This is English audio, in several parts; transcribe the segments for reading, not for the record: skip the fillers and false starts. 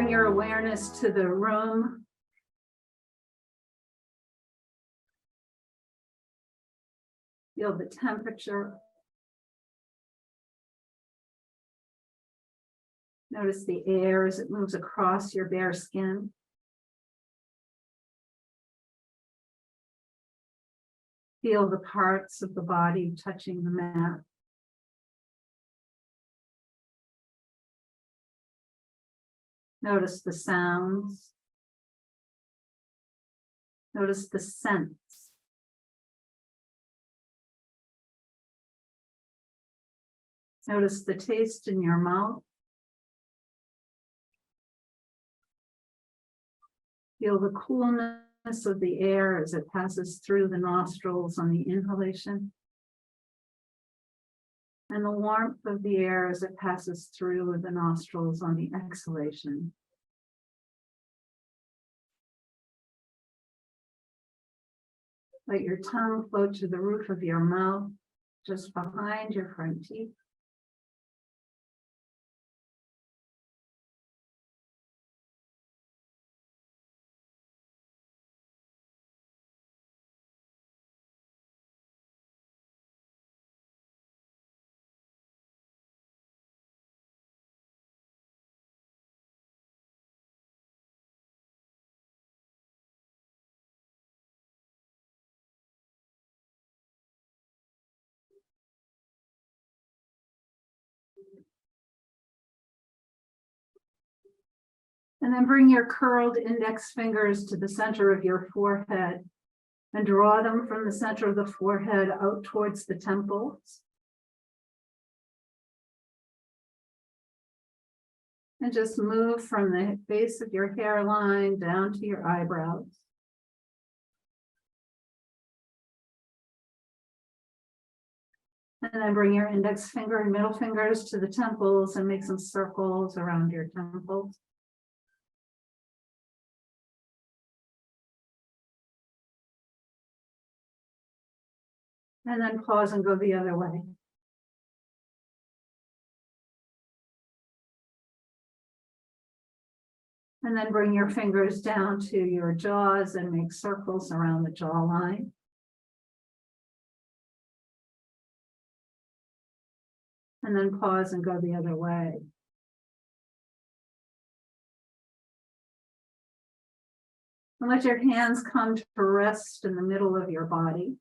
bring your awareness to the room. Feel the temperature. Notice the air as it moves across your bare skin. Feel the parts of the body touching the mat. Notice the sounds. Notice the scents. Notice the taste in your mouth. Feel the coolness of the air as it passes through the nostrils on the inhalation, and the warmth of the air as it passes through the nostrils on the exhalation. Let your tongue float to the roof of your mouth, just behind your front teeth. And then bring your curled index fingers to the center of your forehead and draw them from the center of the forehead out towards the temples. And just move from the base of your hairline down to your eyebrows. And then bring your index finger and middle fingers to the temples and make some circles around your temples. And then pause and go the other way. And then bring your fingers down to your jaws and make circles around the jawline. And then pause and go the other way. And let your hands come to rest in the middle of your body.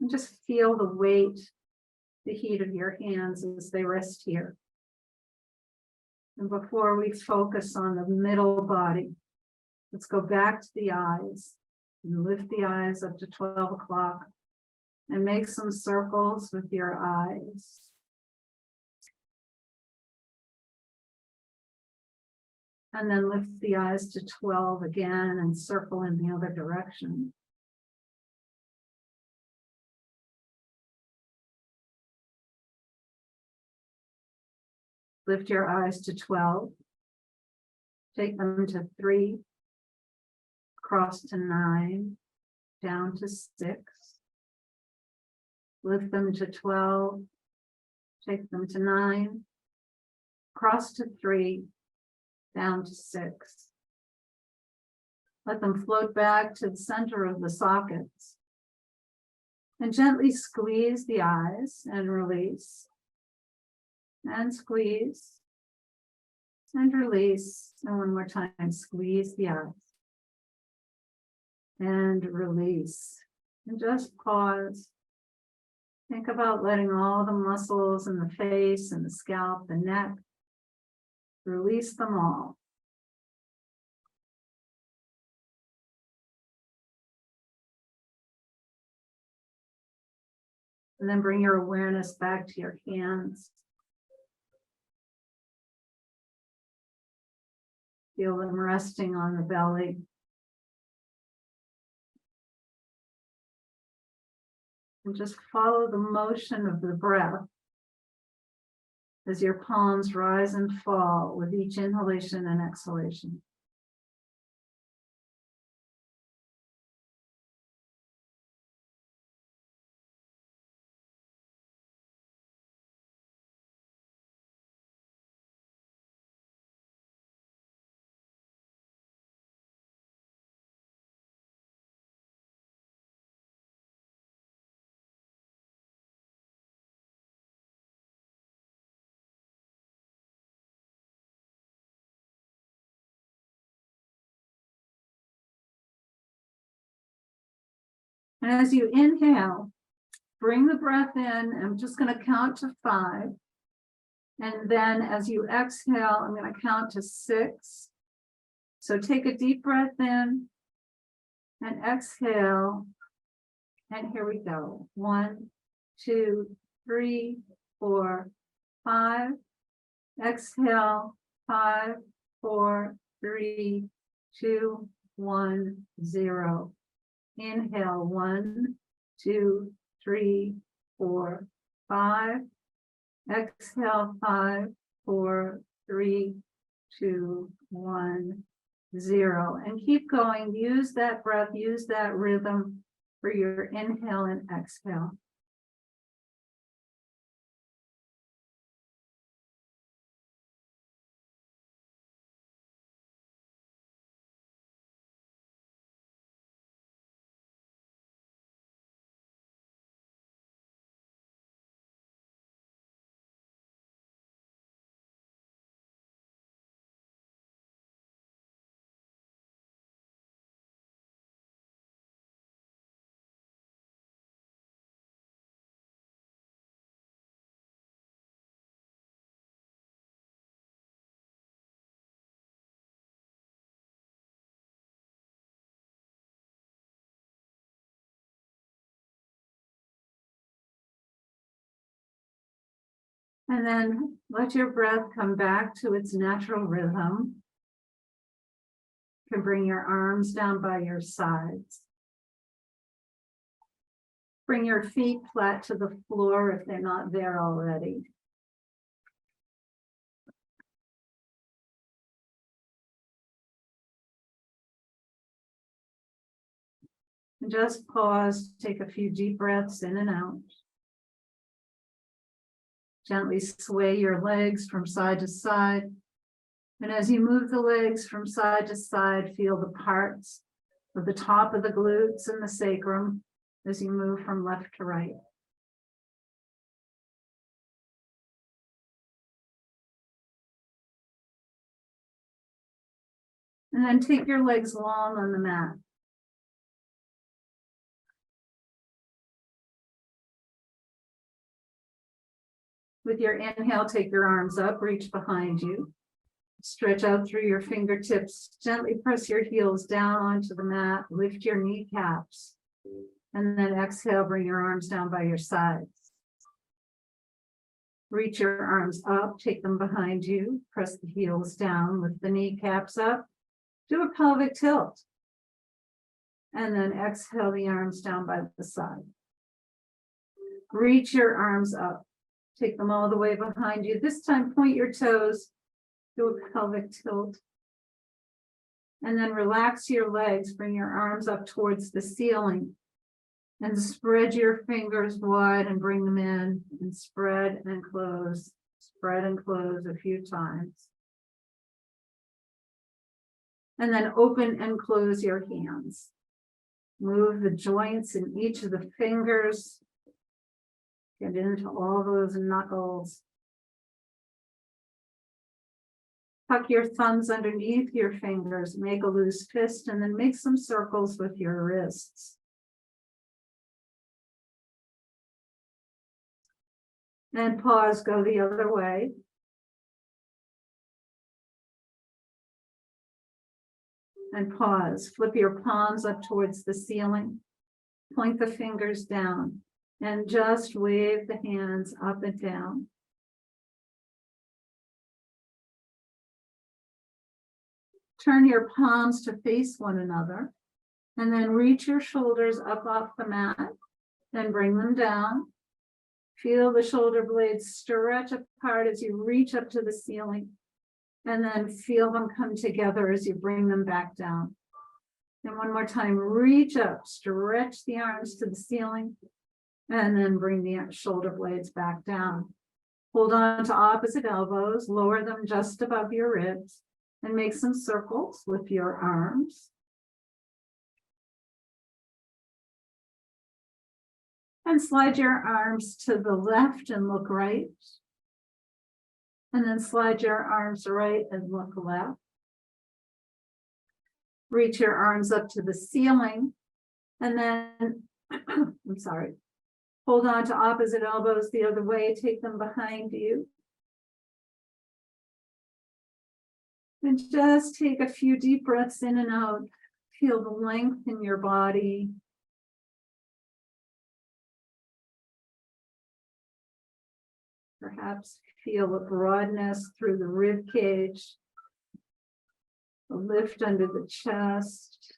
And just feel the weight, the heat of your hands as they rest here. And before we focus on the middle body, let's go back to the eyes and lift the eyes up to 12 o'clock and make some circles with your eyes. And then lift the eyes to 12 again and circle in the other direction. Lift your eyes to 12. Take them to 3. Cross to 9. Down to 6. Lift them to 12. Take them to 9. Cross to 3. Down to 6. Let them float back to the center of the sockets. And gently squeeze the eyes and release. And squeeze. And release. And one more time, squeeze the eyes. And release. And just pause. Think about letting all the muscles in the face and the scalp, the neck, release them all. And then bring your awareness back to your hands. Feel them resting on the belly. And just follow the motion of the breath as your palms rise and fall with each inhalation and exhalation. And as you inhale, bring the breath in. I'm just going to count to 5. And then as you exhale, I'm going to count to 6. So take a deep breath in and exhale. And here we go. 1, 2, 3, 4, 5. Exhale. 5, 4, 3, 2, 1, 0. Inhale. 1, 2, 3, 4, 5. Exhale. 5, 4, 3, 2, 1, 0. And keep going. Use that breath, use that rhythm for your inhale and exhale. And then let your breath come back to its natural rhythm. You can bring your arms down by your sides. Bring your feet flat to the floor if they're not there already. And just pause, take a few deep breaths in and out. Gently sway your legs from side to side. And as you move the legs from side to side, feel the parts of the top of the glutes and the sacrum as you move from left to right. And then take your legs long on the mat. With your inhale, take your arms up, reach behind you. Stretch out through your fingertips. Gently press your heels down onto the mat. Lift your kneecaps. And then exhale, bring your arms down by your sides. Reach your arms up, take them behind you. Press the heels down, lift the kneecaps up. Do a pelvic tilt. And then exhale the arms down by the side. Reach your arms up. Take them all the way behind you. This time, point your toes. Do a pelvic tilt. And then relax your legs. Bring your arms up towards the ceiling. And spread your fingers wide and bring them in. And spread and close. Spread and close a few times. And then open and close your hands. Move the joints in each of the fingers. Get into all those knuckles. Tuck your thumbs underneath your fingers, make a loose fist, and then make some circles with your wrists. And pause, go the other way. And pause, flip your palms up towards the ceiling. Point the fingers down. And just wave the hands up and down. Turn your palms to face one another. And then reach your shoulders up off the mat. Then bring them down. Feel the shoulder blades stretch apart as you reach up to the ceiling. And then feel them come together as you bring them back down. And one more time, reach up, stretch the arms to the ceiling. And then bring the shoulder blades back down. Hold on to opposite elbows, lower them just above your ribs, and make some circles with your arms. And slide your arms to the left and look right. And then slide your arms right and look left. Reach your arms up to the ceiling. And then I'm sorry. Hold on to opposite elbows the other way, take them behind you. And just take a few deep breaths in and out. Feel the length in your body. Perhaps feel a broadness through the rib cage, a lift under the chest,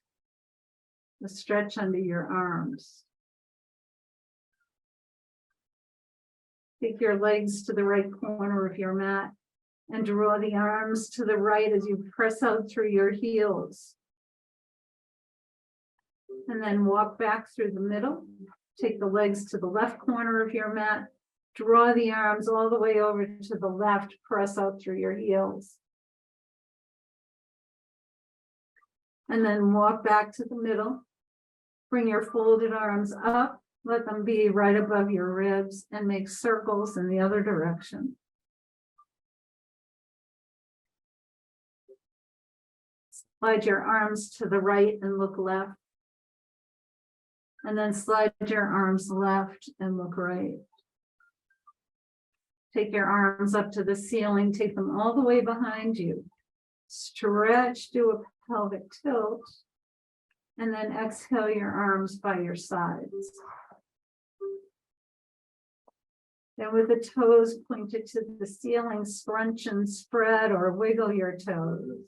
a stretch under your arms. Take your legs to the right corner of your mat and draw the arms to the right as you press out through your heels. And then walk back through the middle. Take the legs to the left corner of your mat. Draw the arms all the way over to the left, press out through your heels. And then walk back to the middle. Bring your folded arms up, let them be right above your ribs, and make circles in the other direction. Slide your arms to the right and look left. And then slide your arms left and look right. Take your arms up to the ceiling, take them all the way behind you. Stretch, do a pelvic tilt, and then exhale your arms by your sides. Then with the toes pointed to the ceiling, scrunch and spread or wiggle your toes.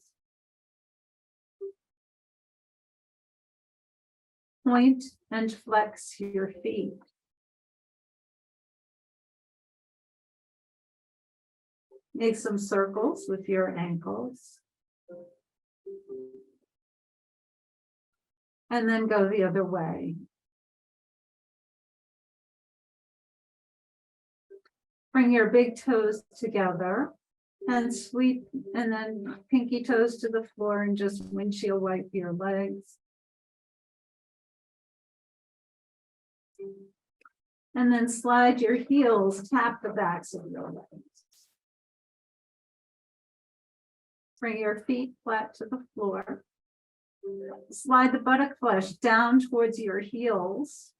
Point and flex your feet. Make some circles with your ankles. And then go the other way. Bring your big toes together and sweep, and then pinky toes to the floor and just windshield wipe your legs. And then slide your heels, tap the backs of your legs. Bring your feet flat to the floor. Slide the buttock flesh down towards your heels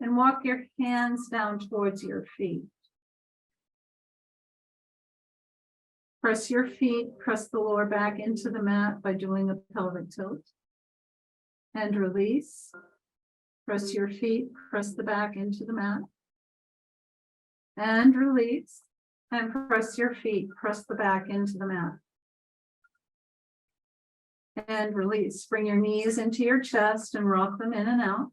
and walk your hands down towards your feet. Press your feet, press the lower back into the mat by doing a pelvic tilt. And release. Press your feet, press the back into the mat. And release. And press your feet, press the back into the mat. And release. Bring your knees into your chest and rock them in and out.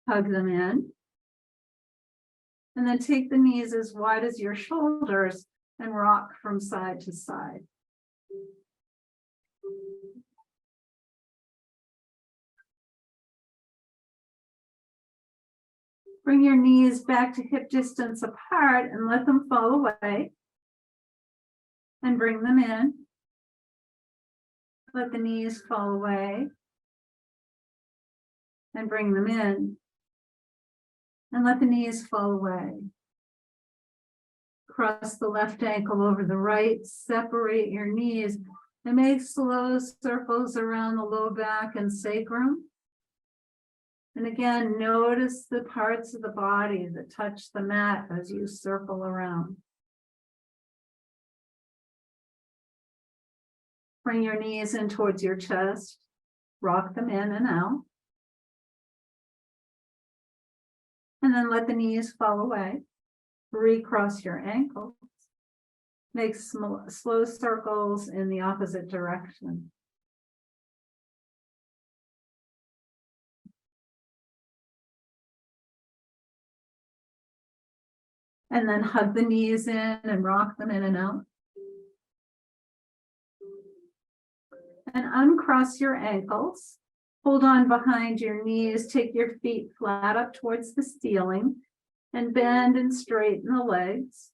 Hug them in. And then take the knees as wide as your shoulders and rock from side to side. Bring your knees back to hip distance apart and let them fall away. And bring them in. Let the knees fall away. And bring them in. And let the knees fall away. Cross the left ankle over the right, separate your knees, and make slow circles around the low back and sacrum. And again, notice the parts of the body that touch the mat as you circle around. Bring your knees in towards your chest, rock them in and out. And then let the knees fall away. Recross your ankles. Make slow circles in the opposite direction. And then hug the knees in and rock them in and out. And uncross your ankles. Hold on behind your knees. Take your feet flat up towards the ceiling and bend and straighten the legs.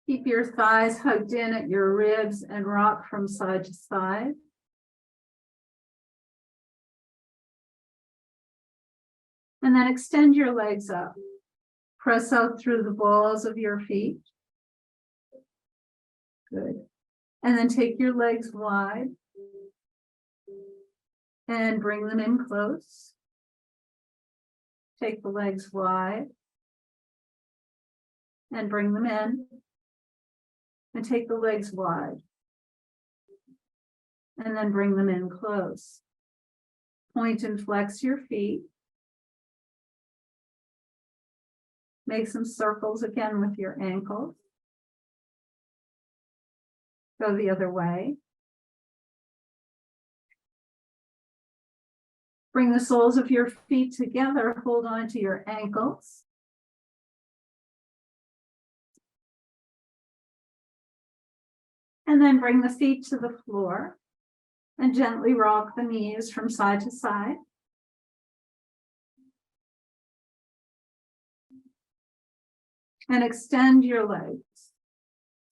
Keep your thighs hugged in at your ribs and rock from side to side. And then extend your legs up. Press out through the balls of your feet. Good. And then take your legs wide and bring them in close. Take the legs wide and bring them in. And take the legs wide and then bring them in close. Point and flex your feet. Make some circles again with your ankles. Go the other way. Bring the soles of your feet together. Hold on to your ankles. And then bring the feet to the floor and gently rock the knees from side to side. And extend your legs.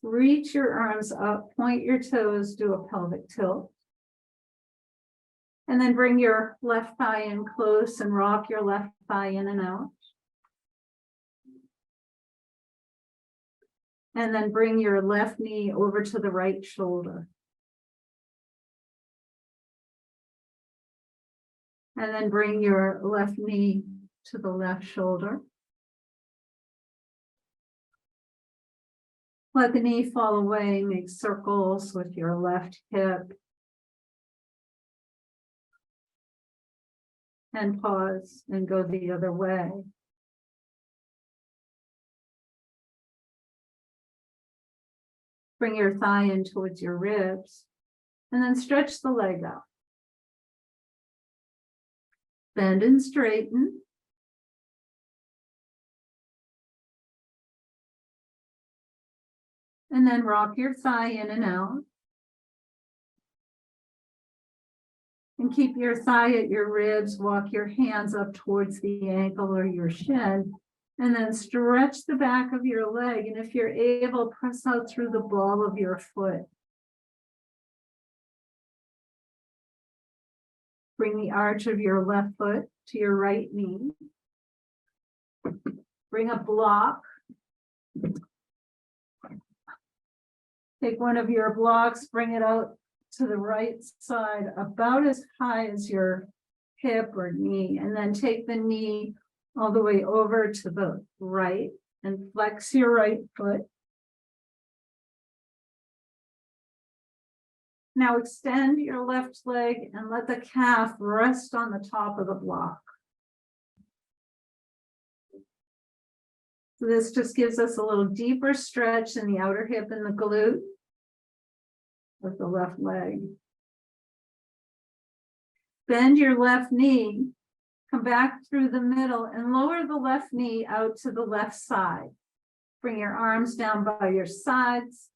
Reach your arms up, point your toes, do a pelvic tilt. And then bring your left thigh in close and rock your left thigh in and out. And then bring your left knee over to the right shoulder. And then bring your left knee to the left shoulder. Let the knee fall away, make circles with your left hip. And pause and go the other way. Bring your thigh in towards your ribs and then stretch the leg out. Bend and straighten. And then rock your thigh in and out. And keep your thigh at your ribs. Walk your hands up towards the ankle or your shin. And then stretch the back of your leg. And if you're able, press out through the ball of your foot. Bring the arch of your left foot to your right knee. Bring a block. Take one of your blocks, bring it out to the right side, about as high as your hip or knee. And then take the knee all the way over to the right and flex your right foot. Now extend your left leg and let the calf rest on the top of the block. So this just gives us a little deeper stretch in the outer hip and the glute of the left leg. Bend your left knee, come back through the middle and lower the left knee out to the left side. Bring your arms down by your sides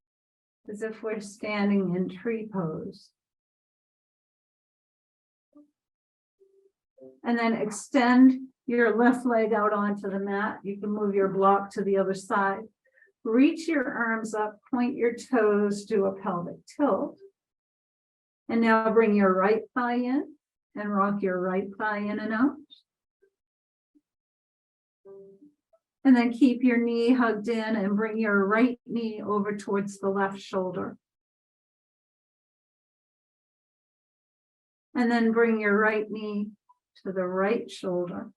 as if we're standing in tree pose. And then extend your left leg out onto the mat. You can move your block to the other side. Reach your arms up, point your toes, do a pelvic tilt. And now bring your right thigh in and rock your right thigh in and out. And then keep your knee hugged in and bring your right knee over towards the left shoulder. And then bring your right knee to the right shoulder.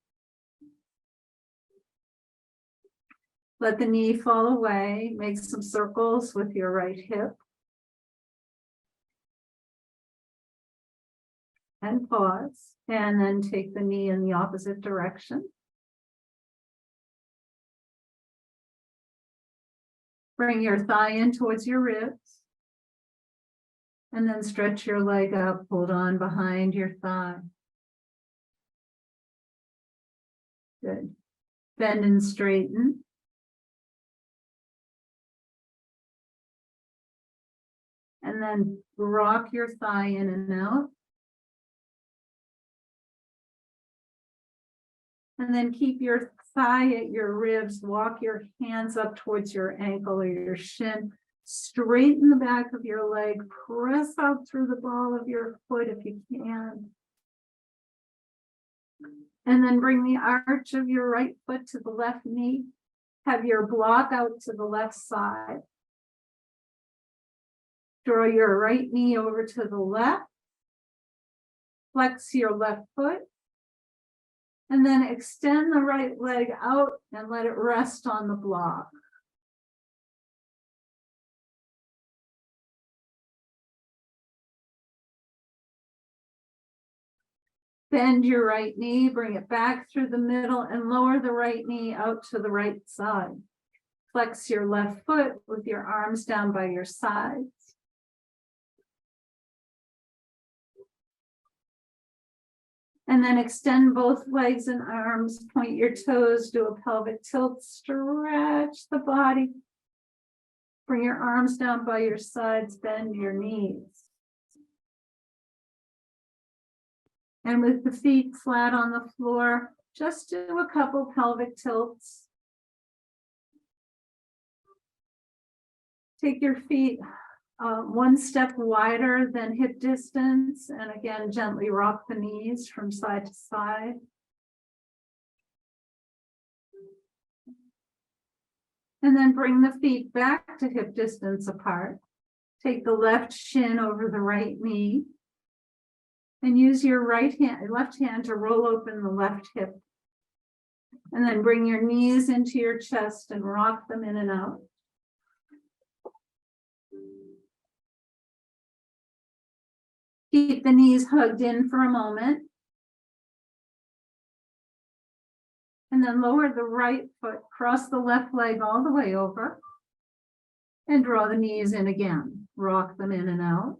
Let the knee fall away. Make some circles with your right hip. And pause. And then take the knee in the opposite direction. Bring your thigh in towards your ribs. And then stretch your leg up. Hold on behind your thigh. Good. Bend and straighten. And then rock your thigh in and out. And then keep your thigh at your ribs. Walk your hands up towards your ankle or your shin. Straighten the back of your leg. Press out through the ball of your foot if you can. And then bring the arch of your right foot to the left knee. Have your block out to the left side. Draw your right knee over to the left. Flex your left foot. And then extend the right leg out and let it rest on the block. Bend your right knee, bring it back through the middle and lower the right knee out to the right side. Flex your left foot with your arms down by your sides. And then extend both legs and arms, point your toes, do a pelvic tilt, stretch the body. Bring your arms down by your sides, bend your knees. And with the feet flat on the floor, just do a couple pelvic tilts. Take your feet one step wider than hip distance, and again, gently rock the knees from side to side. And then bring the feet back to hip distance apart. Take the left shin over the right knee. And use your left hand to roll open the left hip. And then bring your knees into your chest and rock them in and out. Keep the knees hugged in for a moment. And then lower the right foot, cross the left leg all the way over. And draw the knees in again. Rock them in and out.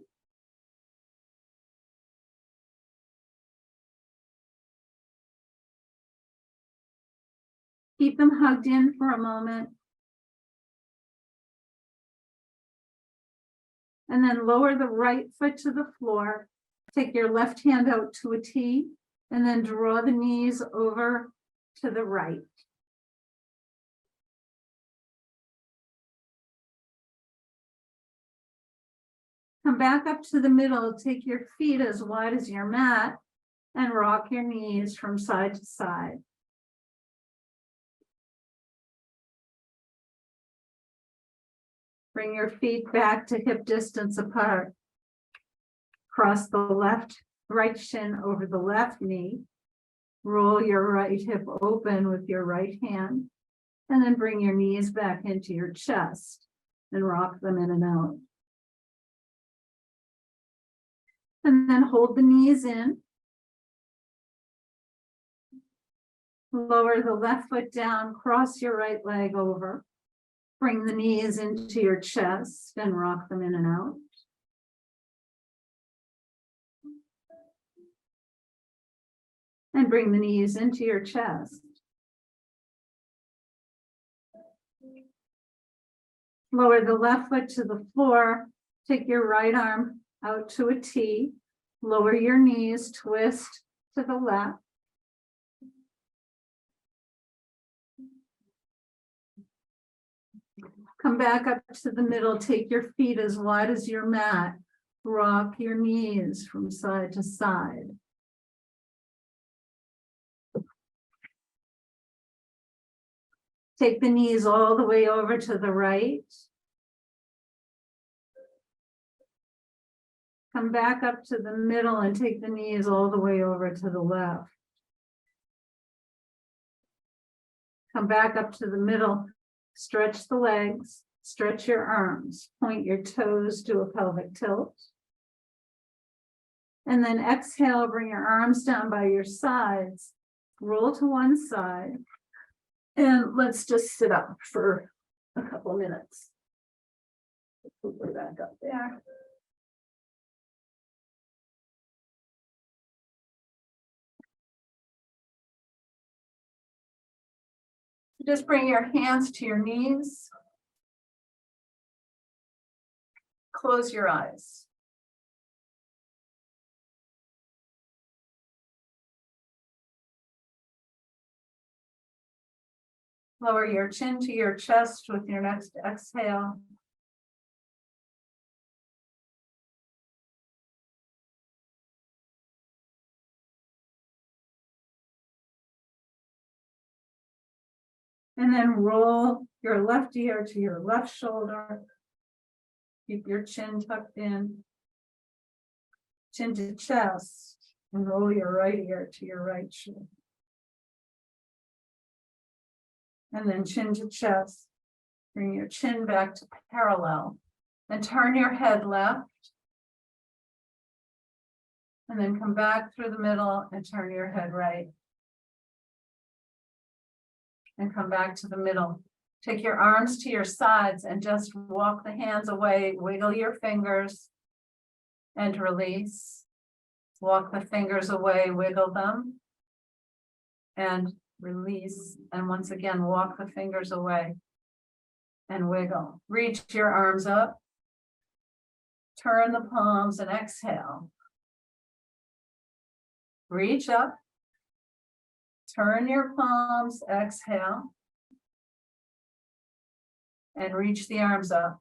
Keep them hugged in for a moment. And then lower the right foot to the floor. Take your left hand out to a T and then draw the knees over to the right. Come back up to the middle. Take your feet as wide as your mat and rock your knees from side to side. Bring your feet back to hip distance apart. Cross the right shin over the left knee. Roll your right hip open with your right hand. And then bring your knees back into your chest and rock them in and out. And then hold the knees in. Lower the left foot down, cross your right leg over. Bring the knees into your chest and rock them in and out. And bring the knees into your chest. Lower the left foot to the floor. Take your right arm out to a T. Lower your knees, twist to the left. Come back up to the middle, take your feet as wide as your mat. Rock your knees from side to side. Take the knees all the way over to the right. Come back up to the middle and take the knees all the way over to the left. Come back up to the middle. Stretch the legs, stretch your arms, point your toes, do a pelvic tilt. And then exhale, bring your arms down by your sides, roll to one side, and let's just sit up for a couple minutes. Put it back up there. Just bring your hands to your knees. Close your eyes. Lower your chin to your chest with your next exhale. And then roll your left ear to your left shoulder. Keep your chin tucked in. Chin to chest, and roll your right ear to your right shoulder. And then chin to chest. Bring your chin back to parallel and turn your head left. And then come back through the middle and turn your head right. And come back to the middle. Take your arms to your sides and just walk the hands away. Wiggle your fingers and release. Walk the fingers away, wiggle them and release. And once again, walk the fingers away and wiggle. Reach your arms up. Turn the palms and exhale. Reach up. Turn your palms, exhale. And reach the arms up.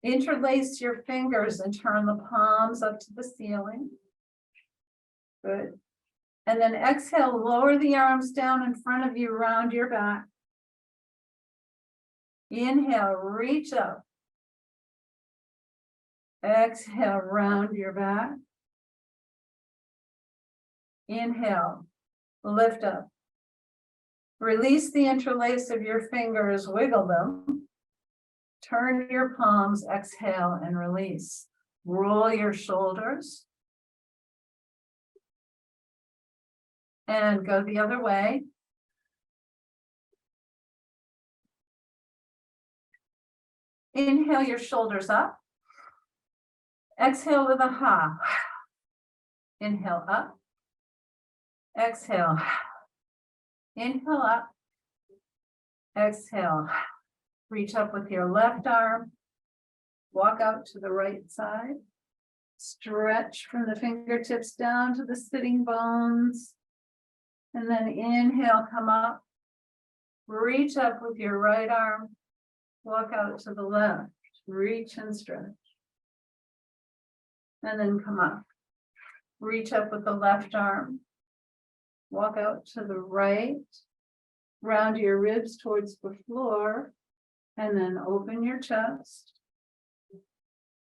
Interlace your fingers and turn the palms up to the ceiling. Good. And then exhale, lower the arms down in front of you, round your back. Inhale, reach up. Exhale, round your back. Inhale, lift up. Release the interlace of your fingers, wiggle them. Turn your palms, exhale, and release. Roll your shoulders. And go the other way. Inhale your shoulders up. Exhale with a ha. Inhale up. Exhale. Inhale up. Exhale. Reach up with your left arm. Walk out to the right side. Stretch from the fingertips down to the sitting bones. And then inhale, come up. Reach up with your right arm. Walk out to the left. Reach and stretch. And then come up. Reach up with the left arm. Walk out to the right. Round your ribs towards the floor. And then open your chest.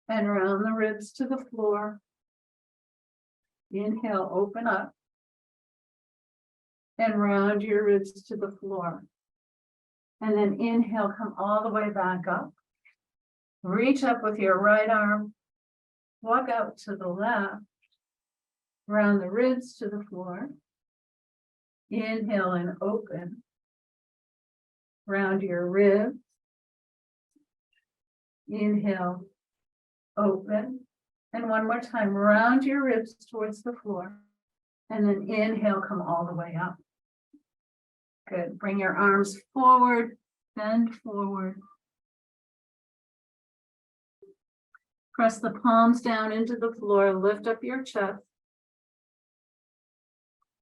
And round the ribs to the floor. Inhale, open up. And round your ribs to the floor. And then inhale, come all the way back up. Reach up with your right arm. Walk out to the left. Round the ribs to the floor. Inhale and open. Round your ribs. Inhale, open. And one more time, round your ribs towards the floor. And then inhale, come all the way up. Good. Bring your arms forward, bend forward. Press the palms down into the floor, lift up your chest.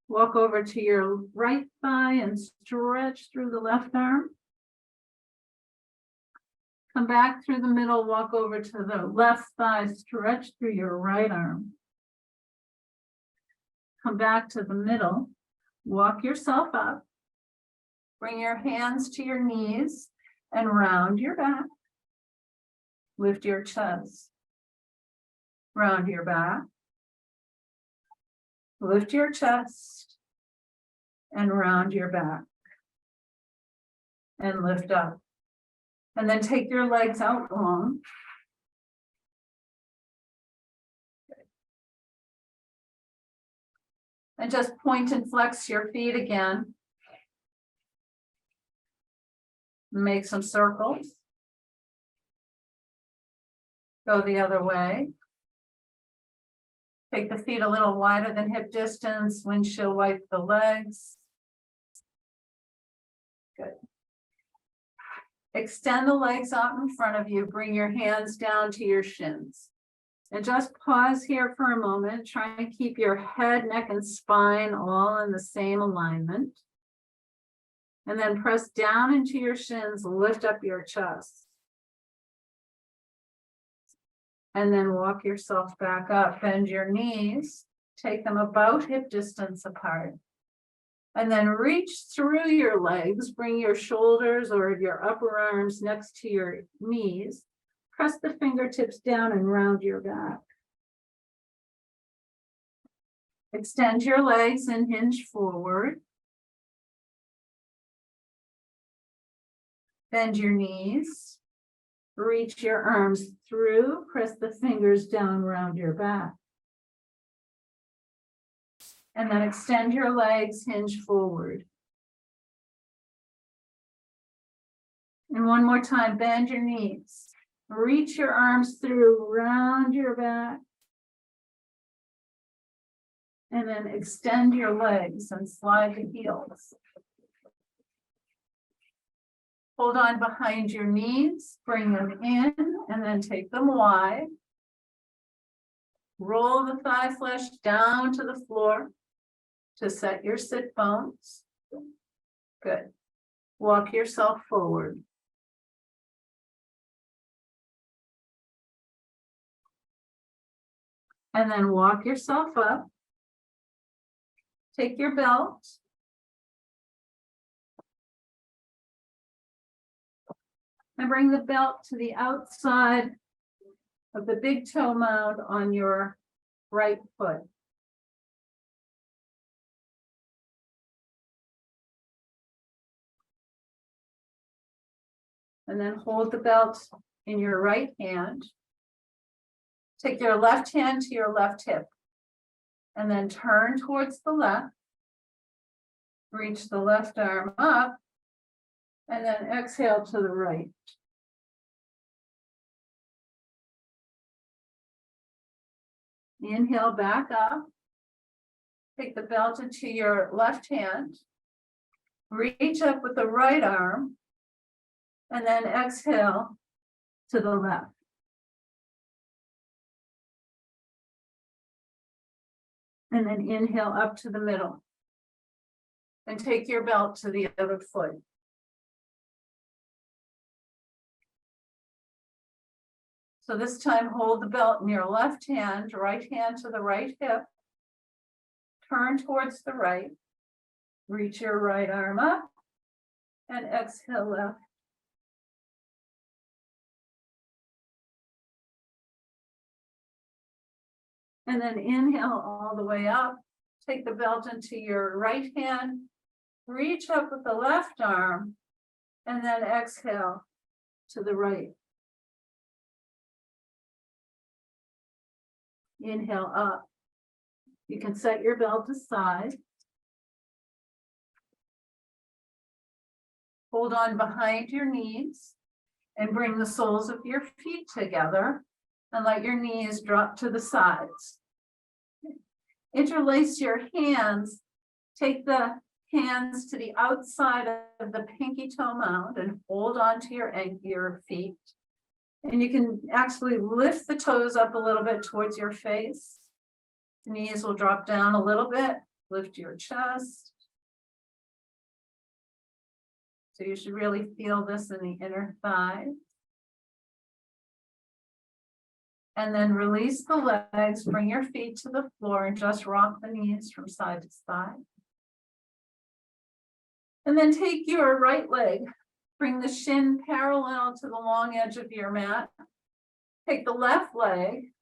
Walk over to your right thigh and stretch through the left arm. Come back through the middle, walk over to the left thigh, stretch through your right arm. Come back to the middle, walk yourself up. Bring your hands to your knees and round your back. Lift your chest. Round your back. Lift your chest and round your back. And lift up. And then take your legs out long. And just point and flex your feet again. Make some circles. Go the other way. Take the feet a little wider than hip distance. Windshield wipe the legs. Good. Extend the legs out in front of you. Bring your hands down to your shins. And just pause here for a moment. Try and keep your head, neck, and spine all in the same alignment. And then press down into your shins, lift up your chest. And then walk yourself back up. Bend your knees. Take them about hip distance apart. And then reach through your legs, bring your shoulders or your upper arms next to your knees. Press the fingertips down and round your back. Extend your legs and hinge forward. Bend your knees. Reach your arms through, press the fingers down around your back. And then extend your legs, hinge forward. And one more time, bend your knees. Reach your arms through, round your back. And then extend your legs and slide the heels. Hold on behind your knees, bring them in, and then take them wide. Roll the thigh flesh down to the floor to set your sit bones. Good. Walk yourself forward. And then walk yourself up. Take your belt. And bring the belt to the outside of the big toe mound on your right foot. And then hold the belt in your right hand. Take your left hand to your left hip. And then turn towards the left. Reach the left arm up. And then exhale to the right. Inhale back up. Take the belt into your left hand. Reach up with the right arm. And then exhale to the left. And then inhale up to the middle. And take your belt to the other foot. So this time, hold the belt in your left hand to the right hip. Turn towards the right. Reach your right arm up and exhale left. And then inhale all the way up. Take the belt into your right hand. Reach up with the left arm and then exhale to the right. Inhale up. You can set your belt aside. Hold on behind your knees and bring the soles of your feet together and let your knees drop to the sides. Interlace your hands. Take the hands to the outside of the pinky toe mound and hold on to your feet. And you can actually lift the toes up a little bit towards your face. The knees will drop down a little bit. Lift your chest. So you should really feel this in the inner thigh. And then release the legs, bring your feet to the floor and just rock the knees from side to side. And then take your right leg, bring the shin parallel to the long edge of your mat. Take the left leg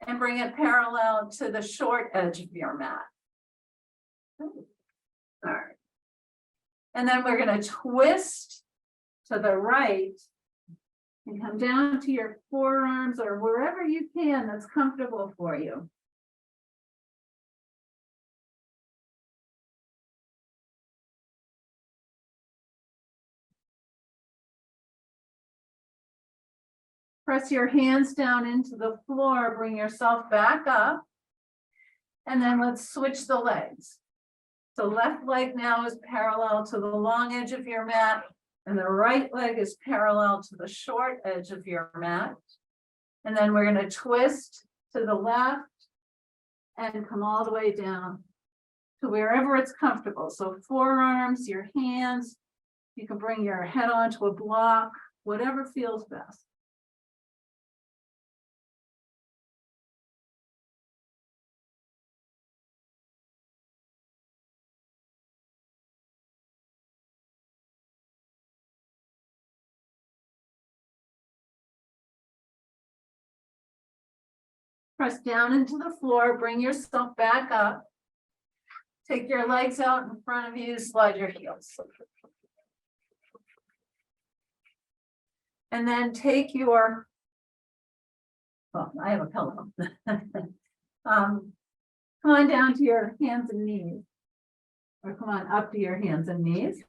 and bring it parallel to the short edge of your mat. All right. And then we're going to twist to the right and come down to your forearms or wherever you can that's comfortable for you. Press your hands down into the floor, bring yourself back up. And then let's switch the legs. So left leg now is parallel to the long edge of your mat, and the right leg is parallel to the short edge of your mat. And then we're going to twist to the left and come all the way down to wherever it's comfortable. So forearms, your hands, you can bring your head onto a block, whatever feels best. Press down into the floor, bring yourself back up. Take your legs out in front of you, slide your heels. And then take your, well, I have a pillow. Come on down to your hands and knees. Or come on up to your hands and knees.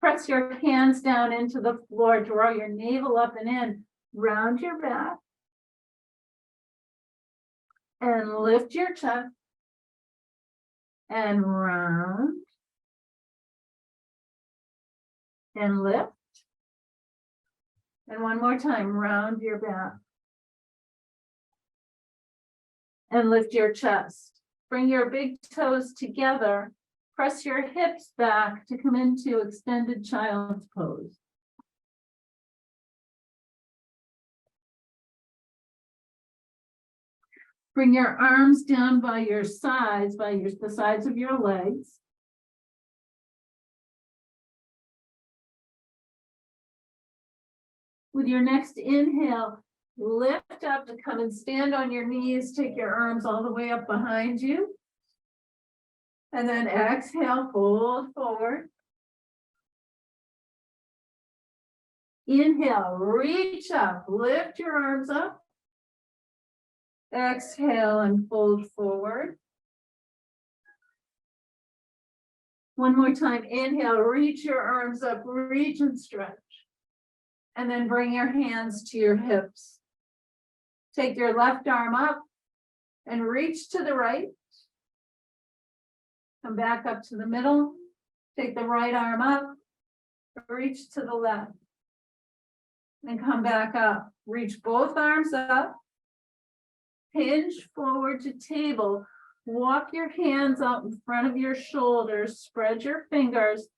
Press your hands down into the floor, draw your navel up and in, round your back. And lift your chest. And round. And lift. And one more time, round your back. And lift your chest. Bring your big toes together. Press your hips back to come into extended child's pose. Bring your arms down by your sides, the sides of your legs. With your next inhale, lift up to come and stand on your knees. Take your arms all the way up behind you. And then exhale, fold forward. Inhale, reach up, lift your arms up. Exhale and fold forward. One more time, inhale, reach your arms up, reach and stretch. And then bring your hands to your hips. Take your left arm up and reach to the right. Come back up to the middle. Take the right arm up, reach to the left. And come back up. Reach both arms up. Hinge forward to table. Walk your hands out in front of your shoulders. Spread your fingers.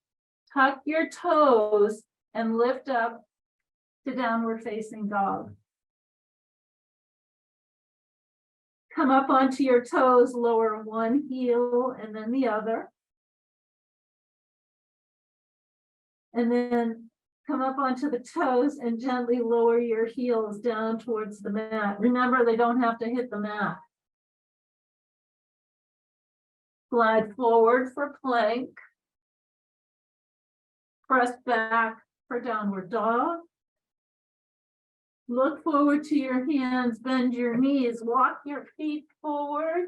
Tuck your toes and lift up to downward facing dog. Come up onto your toes, lower one heel and then the other. And then come up onto the toes and gently lower your heels down towards the mat. Remember, they don't have to hit the mat. Slide forward for plank. Press back for downward dog. Look forward to your hands, bend your knees, walk your feet forward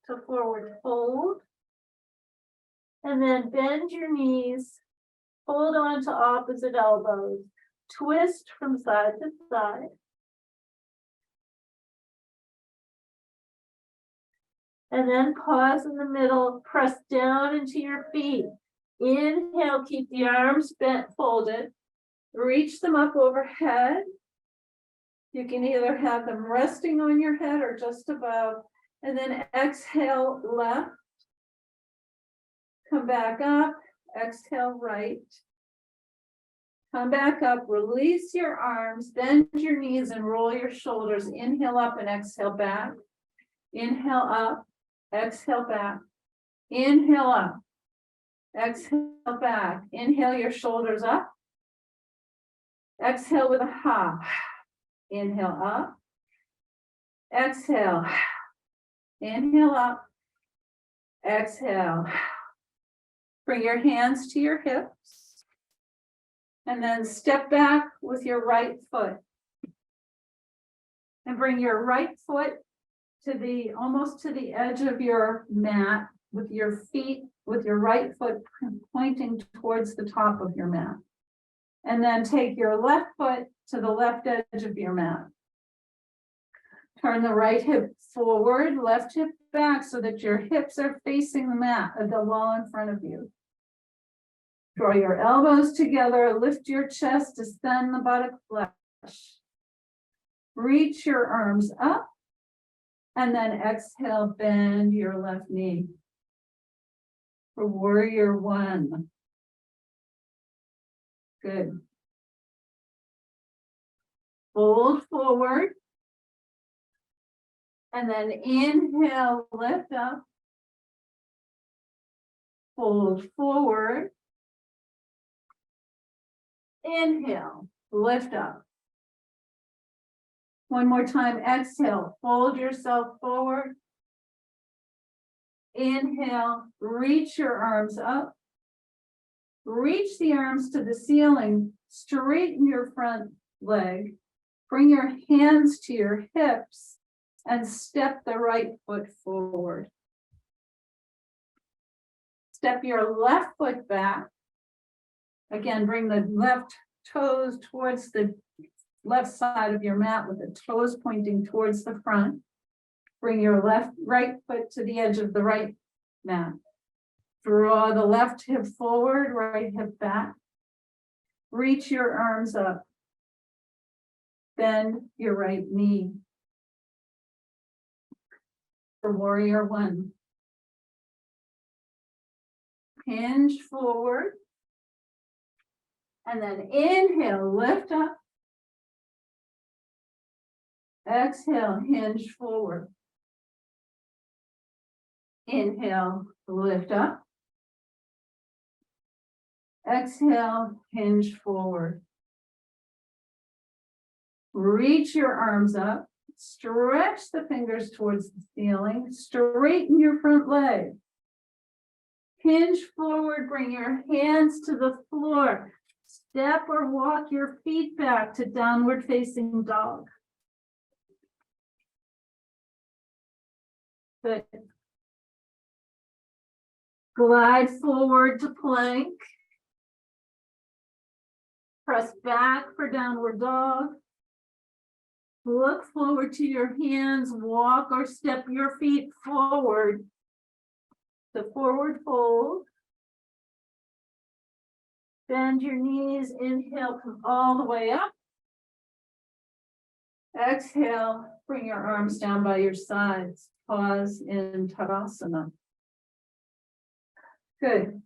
to forward fold. And then bend your knees, hold on to opposite elbows, twist from side to side. And then pause in the middle, press down into your feet. Inhale, keep the arms bent, folded. Reach them up overhead. You can either have them resting on your head or just above. And then exhale left. Come back up. Exhale right. Come back up. Release your arms. Bend your knees and roll your shoulders. Inhale up and exhale back. Inhale up. Exhale back. Inhale up. Exhale back. Inhale your shoulders up. Exhale with a ha. Inhale up. Exhale. Inhale up. Exhale. Bring your hands to your hips. And then step back with your right foot. And bring your right foot to almost to the edge of your mat with your feet, with your right foot pointing towards the top of your mat. And then take your left foot to the left edge of your mat. Turn the right hip forward, left hip back so that your hips are facing the mat, the wall in front of you. Draw your elbows together, lift your chest, extend the buttock flesh. Reach your arms up, and then exhale, bend your left knee. For warrior one. Good. Fold forward. And then inhale, lift up. Fold forward. Inhale, lift up. One more time, exhale, fold yourself forward. Inhale, reach your arms up. Reach the arms to the ceiling, straighten your front leg. Bring your hands to your hips and step the right foot forward. Step your left foot back. Again, bring the left toes towards the left side of your mat with the toes pointing towards the front. Bring your right foot to the edge of the right mat. Draw the left hip forward, right hip back. Reach your arms up. Bend your right knee. For warrior one. Hinge forward. And then inhale, lift up. Exhale, hinge forward. Inhale, lift up. Exhale, hinge forward. Reach your arms up. Stretch the fingers towards the ceiling. Straighten your front leg. Hinge forward, bring your hands to the floor. Step or walk your feet back to downward facing dog. Good. Glide forward to plank. Press back for downward dog. Look forward to your hands. Walk or step your feet forward. The forward fold. Bend your knees. Inhale, come all the way up. Exhale, bring your arms down by your sides. Pause in Tadasana. Good.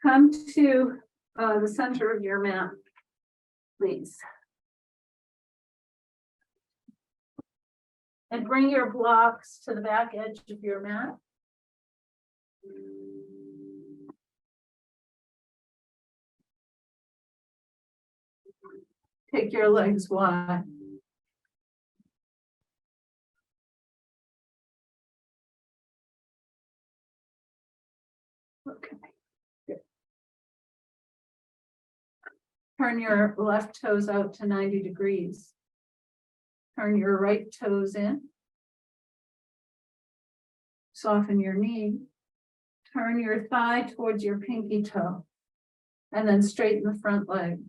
Come to the center of your mat, please. And bring your blocks to the back edge of your mat. Take your legs wide. Okay. Good. Turn your left toes out to 90 degrees. Turn your right toes in. Soften your knee. Turn your thigh towards your pinky toe. And then straighten the front leg.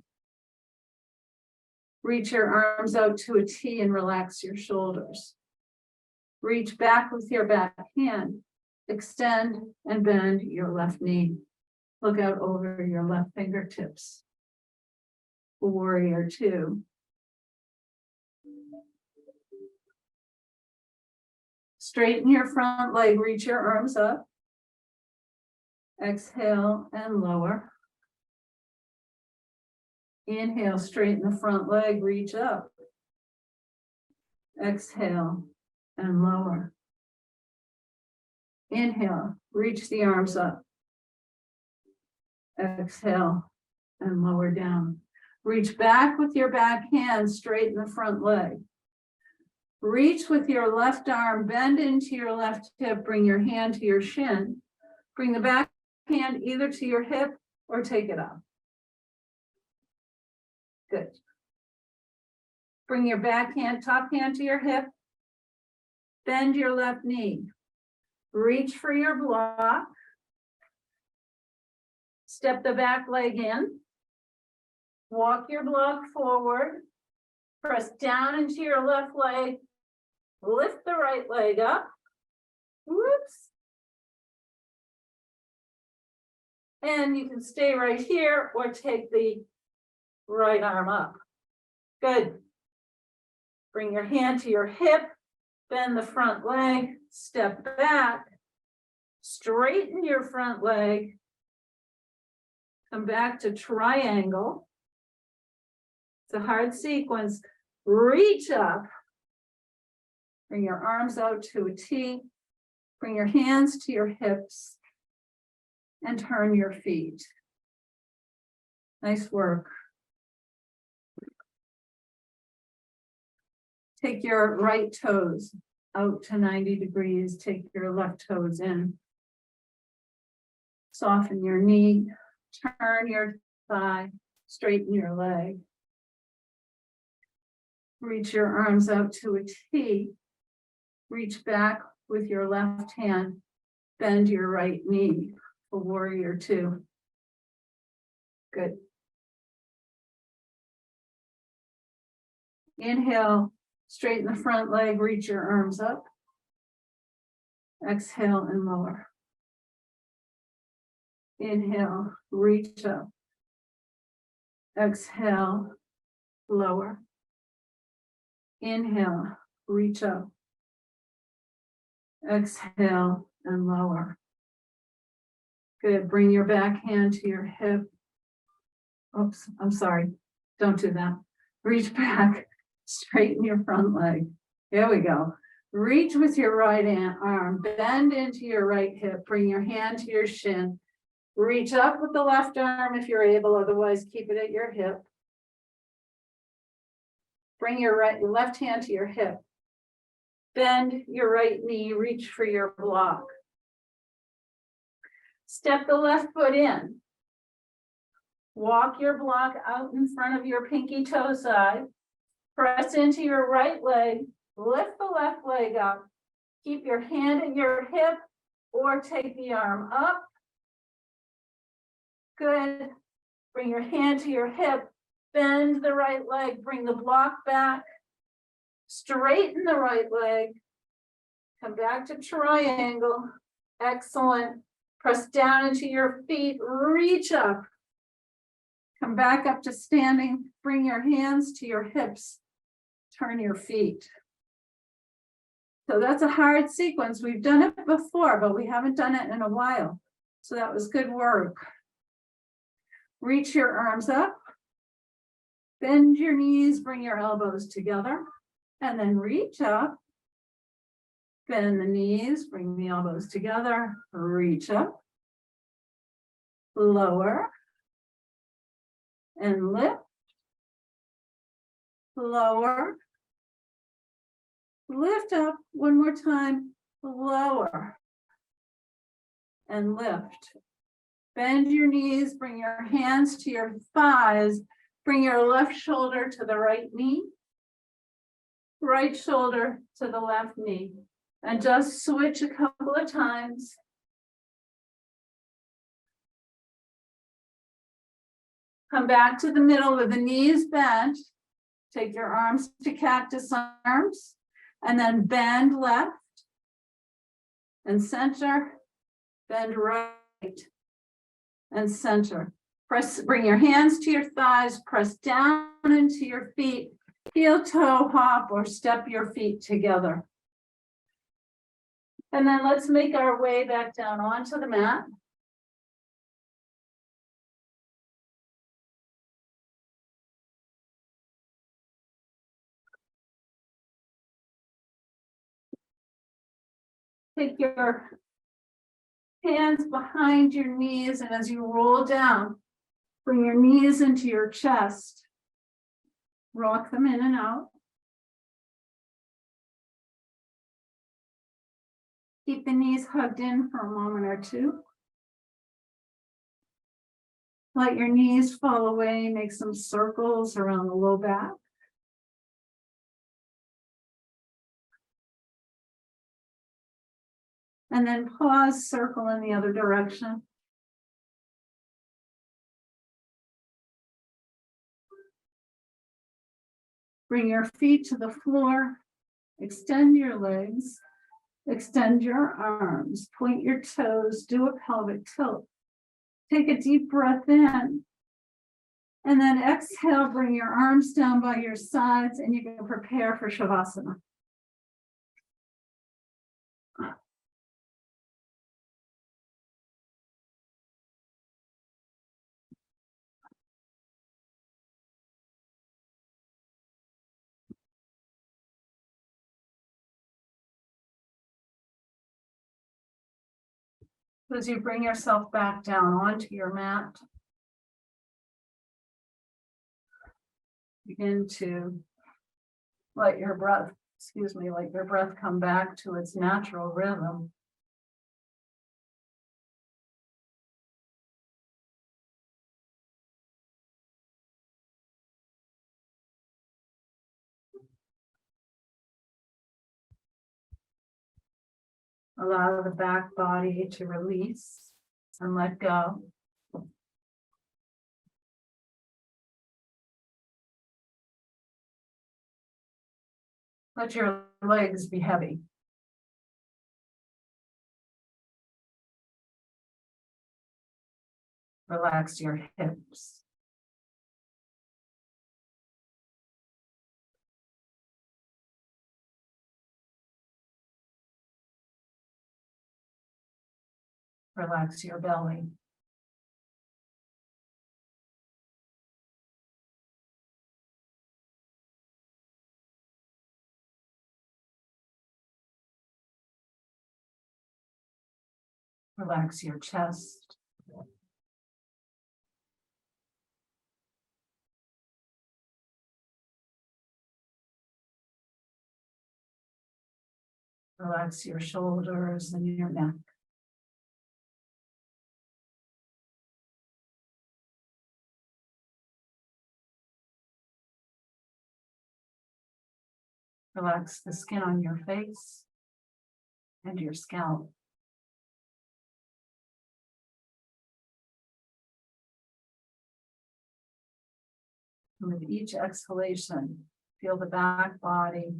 Reach your arms out to a T and relax your shoulders. Reach back with your back hand. Extend and bend your left knee. Look out over your left fingertips. Warrior two. Straighten your front leg, reach your arms up. Exhale and lower. Inhale, straighten the front leg, reach up. Exhale and lower. Inhale, reach the arms up. Exhale and lower down. Reach back with your back hand, straighten the front leg. Reach with your left arm, bend into your left hip, bring your hand to your shin. Bring the back hand either to your hip or take it up. Good. Bring your back hand, top hand to your hip. Bend your left knee. Reach for your block. Step the back leg in. Walk your block forward. Press down into your left leg. Lift the right leg up. Whoops. And you can stay right here or take the right arm up. Good. Bring your hand to your hip. Bend the front leg. Step back. Straighten your front leg. Come back to triangle. It's a hard sequence. Reach up. Bring your arms out to a T. Bring your hands to your hips. And turn your feet. Nice work. Take your right toes out to 90 degrees. Take your left toes in. Soften your knee. Turn your thigh. Straighten your leg. Reach your arms out to a T. Reach back with your left hand. Bend your right knee for warrior two. Good. Inhale, straighten the front leg, reach your arms up. Exhale and lower. Inhale, reach up. Exhale, lower. Inhale, reach up. Exhale and lower. Good. Bring your back hand to your hip. Oops, I'm sorry. Don't do that. Reach back, straighten your front leg. Here we go. Reach with your right arm, bend into your right hip, bring your hand to your shin. Reach up with the left arm if you're able, otherwise keep it at your hip. Bring your left hand to your hip. Bend your right knee, reach for your block. Step the left foot in. Walk your block out in front of your pinky toe side. Press into your right leg. Lift the left leg up. Keep your hand at your hip or take the arm up. Good. Bring your hand to your hip. Bend the right leg. Bring the block back. Straighten the right leg. Come back to triangle. Excellent. Press down into your feet. Reach up. Come back up to standing. Bring your hands to your hips. Turn your feet. So that's a hard sequence. We've done it before, but we haven't done it in a while. So that was good work. Reach your arms up. Bend your knees, bring your elbows together, and then reach up. Bend the knees, bring the elbows together, reach up. Lower. And lift. Lower. Lift up one more time, lower. And lift. Bend your knees, bring your hands to your thighs, bring your left shoulder to the right knee, right shoulder to the left knee, and just switch a couple of times. Come back to the middle with the knees bent. Take your arms to cactus arms, and then bend left and center, bend right and center. Bring your hands to your thighs, press down into your feet, heel toe hop or step your feet together. And then let's make our way back down onto the mat. Take your hands behind your knees, and as you roll down, bring your knees into your chest. Rock them in and out. Keep the knees hugged in for a moment or two. Let your knees fall away, make some circles around the low back. And then pause, circle in the other direction. Bring your feet to the floor, extend your legs, extend your arms, point your toes, do a pelvic tilt. Take a deep breath in, and then exhale, bring your arms down by your sides, and you can prepare for Shavasana. As you bring yourself back down onto your mat, begin to let your breath, let your breath come back to its natural rhythm. Allow the back body to release and let go. Let your legs be heavy. Relax your hips. Relax your belly. Relax your chest. Relax your shoulders and your neck. Relax the skin on your face and your scalp. And with each exhalation, feel the back body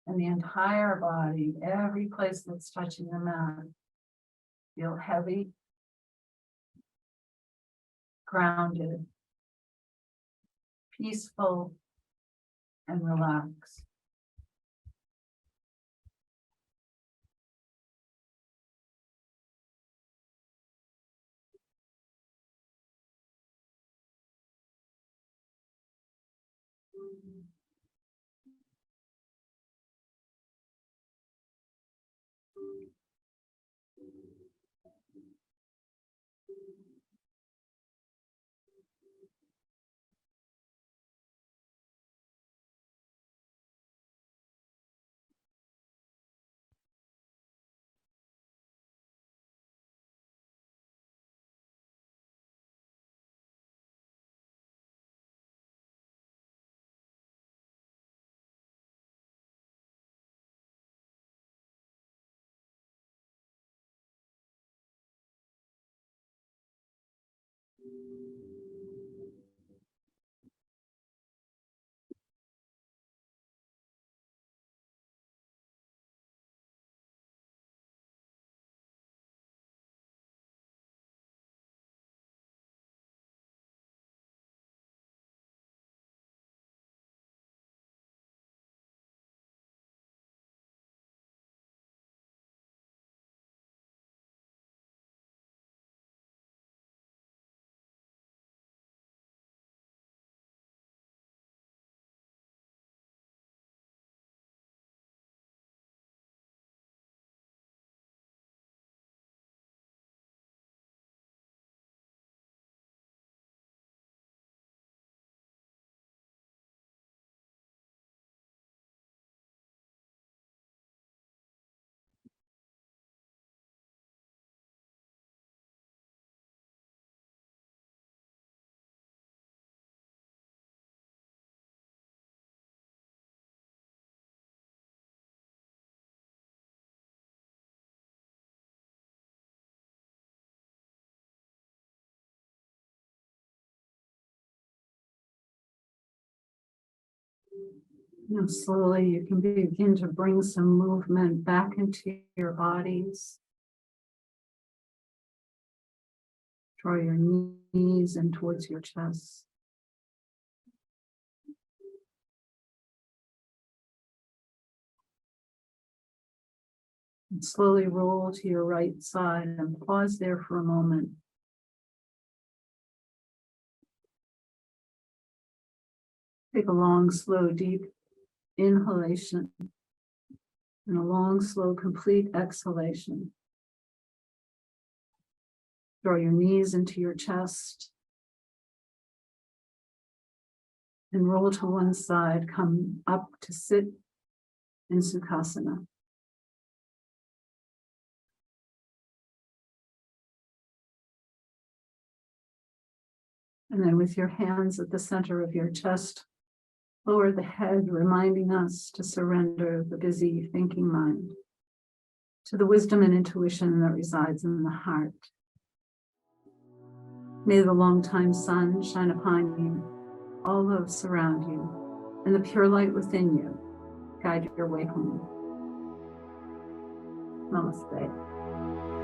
and the entire body, every place that's touching the mat, feel heavy, grounded, peaceful, and relaxed. Now slowly you can begin to bring some movement back into your bodies. Draw your knees in towards your chest. And slowly roll to your right side and pause there for a moment. Take a long, slow, deep inhalation and a long, slow, complete exhalation. Draw your knees into your chest. and roll to one side, come up to sit in Sukhasana. And then with your hands at the center of your chest, lower the head, reminding us to surrender the busy thinking mind to the wisdom and intuition that resides in the heart. May the longtime sun shine upon you, all love surround you, and the pure light within you guide your way home. Namaste.